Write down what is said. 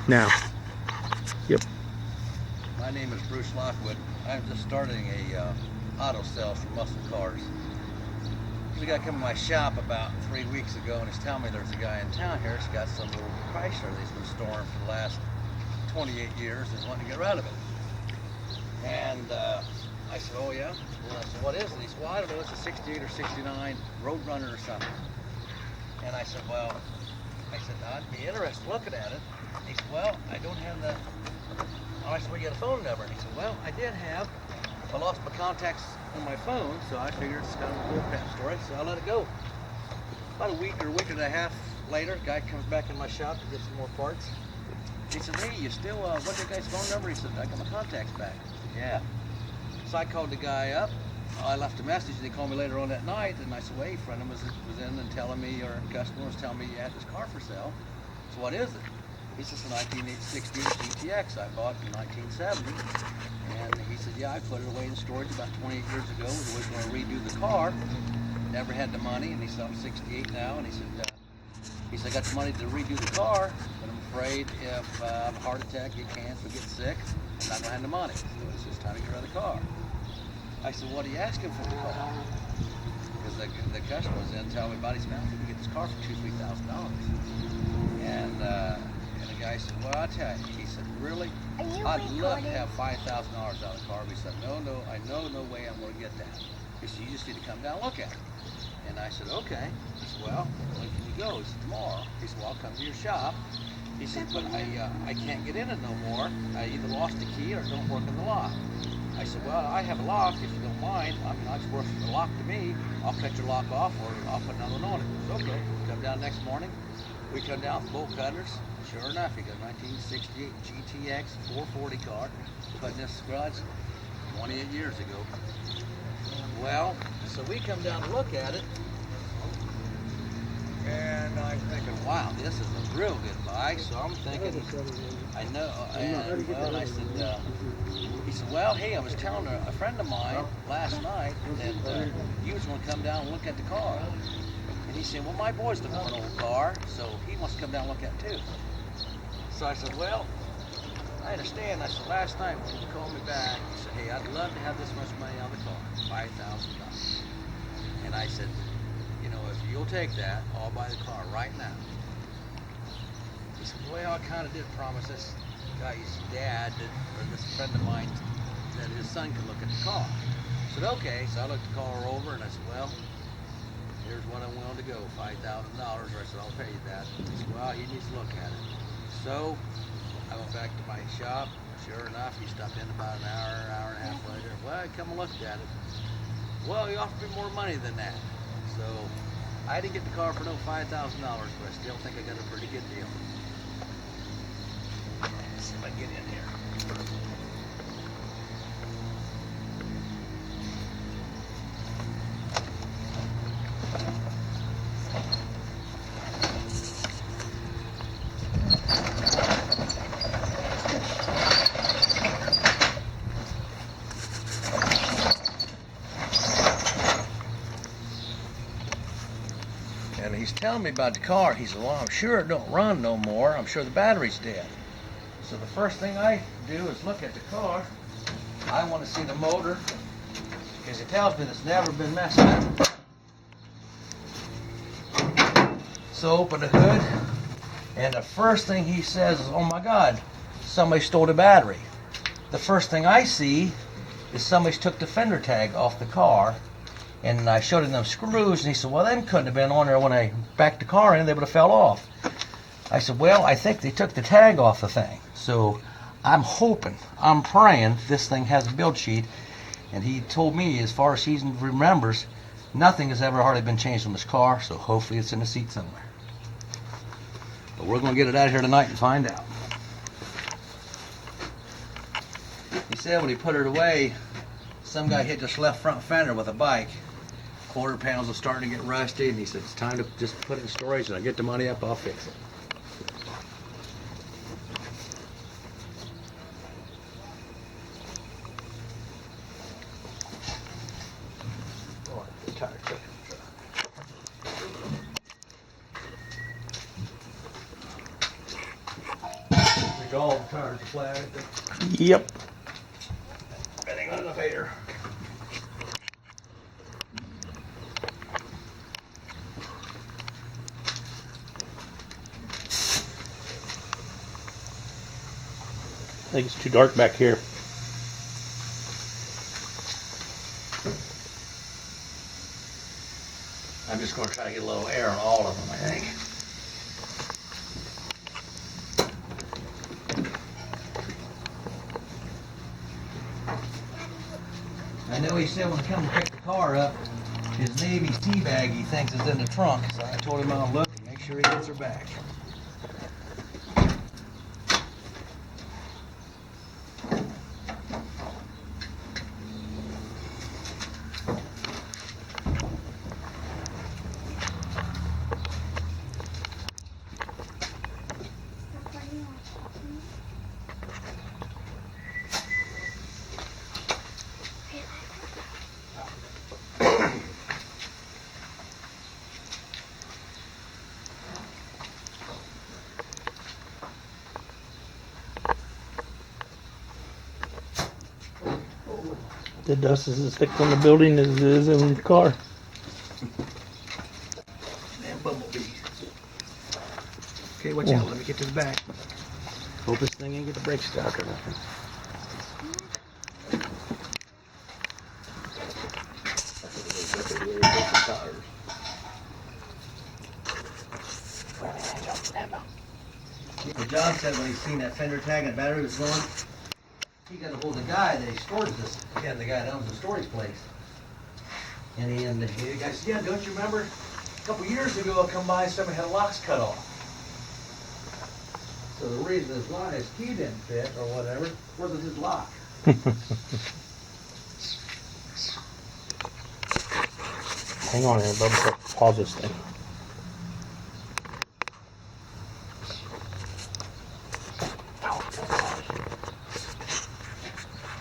now. Yep. My name is Bruce Lockwood. I'm just starting a auto sales for muscle cars. The guy come to my shop about 3 weeks ago and he's telling me there's a guy in town here that's got some little Chrysler that he's been storing for the last 28 years and he's wanting to get rid of it. And I said, oh yeah? And I said, what is it? He said, well, I don't know, it's a 68 or 69 Roadrunner or something. And I said, well, I'd be interested in looking at it. He said, well, I don't have the... Oh, I said, well, you got a phone number? And he said, well, I did have. I lost my contacts on my phone, so I figured it's kind of a bullcrap story, so I let it go. About a week and a half later, guy comes back in my shop to get some more parts. He said, hey, you still, what's that guy's phone number? He said, I got my contacts back. I said, yeah. So I called the guy up. I left a message, and he called me later on that night, and I said, well, a friend of mine was in and telling me, or a customer was telling me you had this car for sale. So what is it? He said, it's a 1960 GTX I bought in 1970. And he said, yeah, I put it away in storage about 28 years ago. We was going to redo the car. Never had the money, and he said, I'm 68 now, and he said, I got the money to redo the car, but I'm afraid if I have a heart attack, get cancer, get sick, I'm not going to have the money. So it's just time to get rid of the car. I said, what are you asking for the car? Because the customer was in telling me about his family to get this car for $2,000 to $3,000. And the guy said, well, I'll tell you. He said, really? I'd love to have $5,000 out of the car. He said, no, I know no way I'm going to get that. He said, you just need to come down and look at it. And I said, okay. He said, well, when can you go? He said, tomorrow. He said, well, I'll come to your shop. He said, but I can't get in it no more. I either lost the key or it don't work in the lock. I said, well, I have a lock if you don't mind. I mean, it's worth the lock to me. I'll cut your lock off or I'll put another one on it. He said, okay. Come down next morning. We come down with bolt cutters. Sure enough, he got a 1968 GTX 440 car. Put in this garage 28 years ago. Well, so we come down to look at it. And I'm thinking, wow, this is a real good buy. So I'm thinking, I know. And, well, I said, he said, well, hey, I was telling a friend of mine last night that he was going to come down and look at the car. And he said, well, my boy's looking for an old car, so he wants to come down and look at it too. So I said, well, I understand. I said, last night when you called me back, he said, hey, I'd love to have this much money on the car, $5,000. And I said, you know, if you'll take that, I'll buy the car right now. He said, well, I kind of did promise this guy's dad, or this friend of mine, that his son could look at the car. I said, okay. So I looked the car over and I said, well, here's what I'm willing to go, $5,000. I said, I'll pay you that. He said, well, he needs to look at it. So I went back to my shop. Sure enough, he stopped in about an hour and a half later. Well, I come and looked at it. Well, he offered me more money than that. So I didn't get the car for no $5,000, but I still think I got a pretty good deal. Let's see if I can get in here. And he's telling me about the car. He said, well, I'm sure it don't run no more. I'm sure the battery's dead. So the first thing I do is look at the car. I want to see the motor because it tells me it's never been messed with. So open the hood, and the first thing he says is, oh my God, somebody stole the battery. The first thing I see is somebody took the fender tag off the car. And I showed him them screws, and he said, well, them couldn't have been on there when I backed the car in. They would have fell off. I said, well, I think they took the tag off the thing. So I'm hoping, I'm praying this thing has a build sheet. And he told me, as far as he remembers, nothing has ever hardly been changed on this car. So hopefully it's in the seat somewhere. But we're going to get it out of here tonight and find out. He said when he put it away, some guy hit this left front fender with a bike. Quarter panels are starting to get rusty, and he said, it's time to just put it in storage, and I get the money up, I'll fix it. Oh, the tire kick. think all the tires are flat. I think. Yep. Depending on the fader. I think it's too dark back here. I'm just going to try to get a little air on all of them, I think. I know he said when he come to pick the car up, his Navy sea bag he thinks is in the trunk, so I told him I'll look and make sure he gets her back. The dust is as thick on the building as it is in the car. Damn bumblebees. Okay, watch out. Let me get to the back. Hope this thing ain't get the brakes stuck or nothing. Well, John said when he seen that fender tag and battery was going, he got a hold of the guy that he stores this. Again, the guy that owns the storage place. And the guy said, yeah, don't you remember? A couple years ago, I come by and somebody had locks cut off. So the reason his key didn't fit or whatever wasn't his lock. Hang on here, Bubba. Pause this thing.